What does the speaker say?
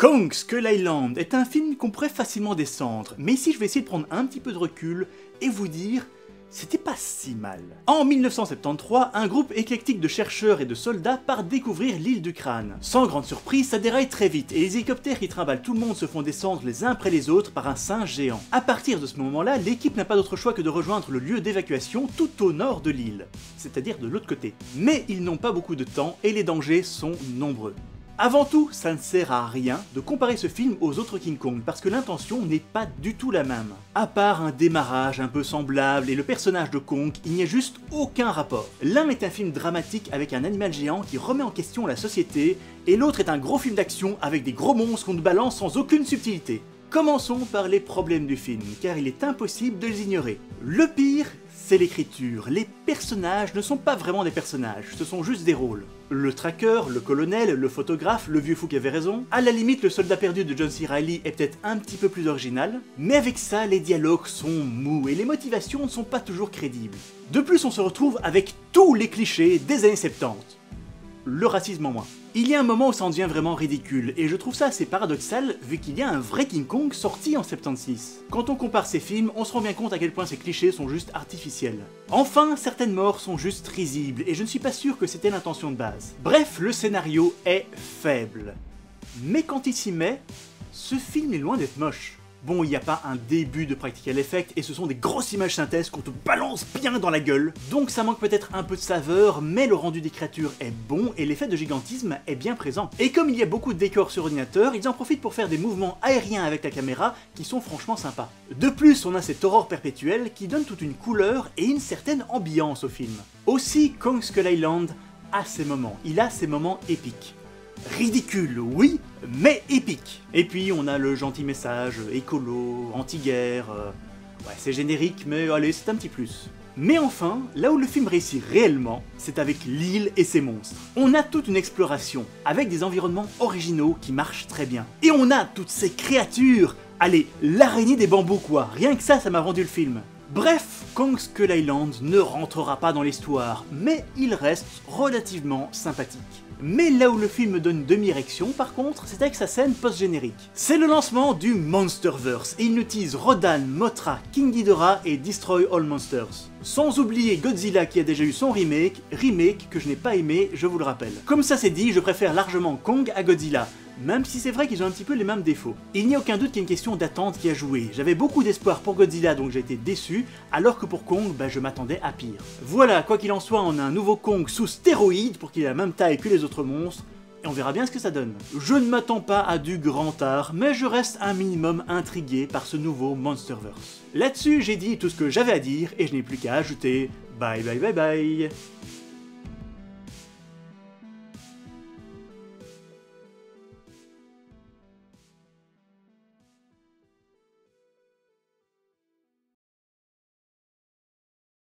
Kong Skull Island est un film qu'on pourrait facilement descendre, mais ici je vais essayer de prendre un petit peu de recul et vous dire, c'était pas si mal. En 1973, un groupe éclectique de chercheurs et de soldats part découvrir l'île du Crâne. Sans grande surprise, ça déraille très vite et les hélicoptères qui trimballent tout le monde se font descendre les uns après les autres par un singe géant. À partir de ce moment-là, l'équipe n'a pas d'autre choix que de rejoindre le lieu d'évacuation tout au nord de l'île, c'est-à-dire de l'autre côté. Mais ils n'ont pas beaucoup de temps et les dangers sont nombreux. Avant tout, ça ne sert à rien de comparer ce film aux autres King Kong parce que l'intention n'est pas du tout la même. À part un démarrage un peu semblable et le personnage de Kong, il n'y a juste aucun rapport. L'un est un film dramatique avec un animal géant qui remet en question la société et l'autre est un gros film d'action avec des gros monstres qu'on nous balance sans aucune subtilité. Commençons par les problèmes du film, car il est impossible de les ignorer. Le pire, c'est l'écriture. Les personnages ne sont pas vraiment des personnages, ce sont juste des rôles. Le tracker, le colonel, le photographe, le vieux fou qui avait raison. À la limite, le soldat perdu de John C. Reilly est peut-être un petit peu plus original, mais avec ça, les dialogues sont mous et les motivations ne sont pas toujours crédibles. De plus, on se retrouve avec tous les clichés des années 70. Le racisme en moins. Il y a un moment où ça en devient vraiment ridicule, et je trouve ça assez paradoxal vu qu'il y a un vrai King Kong sorti en 76. Quand on compare ces films, on se rend bien compte à quel point ces clichés sont juste artificiels. Enfin, certaines morts sont juste risibles, et je ne suis pas sûr que c'était l'intention de base. Bref, le scénario est faible. Mais quand il s'y met, ce film est loin d'être moche. Bon, il n'y a pas un début de practical effect et ce sont des grosses images synthèses qu'on te balance bien dans la gueule. Donc ça manque peut-être un peu de saveur, mais le rendu des créatures est bon et l'effet de gigantisme est bien présent. Et comme il y a beaucoup de décors sur ordinateur, ils en profitent pour faire des mouvements aériens avec la caméra qui sont franchement sympas. De plus, on a cette aurore perpétuelle qui donne toute une couleur et une certaine ambiance au film. Aussi, Kong Skull Island a ses moments, il a ses moments épiques. Ridicule, oui, mais épique. Et puis on a le gentil message écolo, anti-guerre, ouais c'est générique mais allez c'est un petit plus. Mais enfin, là où le film réussit réellement, c'est avec l'île et ses monstres. On a toute une exploration, avec des environnements originaux qui marchent très bien. Et on a toutes ces créatures, allez, l'araignée des bambous quoi, rien que ça m'a vendu le film. Bref, Kong Skull Island ne rentrera pas dans l'histoire, mais il reste relativement sympathique. Mais là où le film donne une demi-érection par contre, c'est avec sa scène post-générique. C'est le lancement du Monsterverse, et il nous tease Rodan, Mothra, King Ghidorah et Destroy All Monsters. Sans oublier Godzilla qui a déjà eu son remake que je n'ai pas aimé, je vous le rappelle. Comme ça c'est dit, je préfère largement Kong à Godzilla, même si c'est vrai qu'ils ont un petit peu les mêmes défauts. Il n'y a aucun doute qu'il y a une question d'attente qui a joué. J'avais beaucoup d'espoir pour Godzilla donc j'ai été déçu, alors que pour Kong, je m'attendais à pire. Voilà, quoi qu'il en soit, on a un nouveau Kong sous stéroïdes pour qu'il ait la même taille que les autres monstres, et on verra bien ce que ça donne. Je ne m'attends pas à du grand art, mais je reste un minimum intrigué par ce nouveau Monsterverse. Là-dessus, j'ai dit tout ce que j'avais à dire, et je n'ai plus qu'à ajouter bye bye bye bye.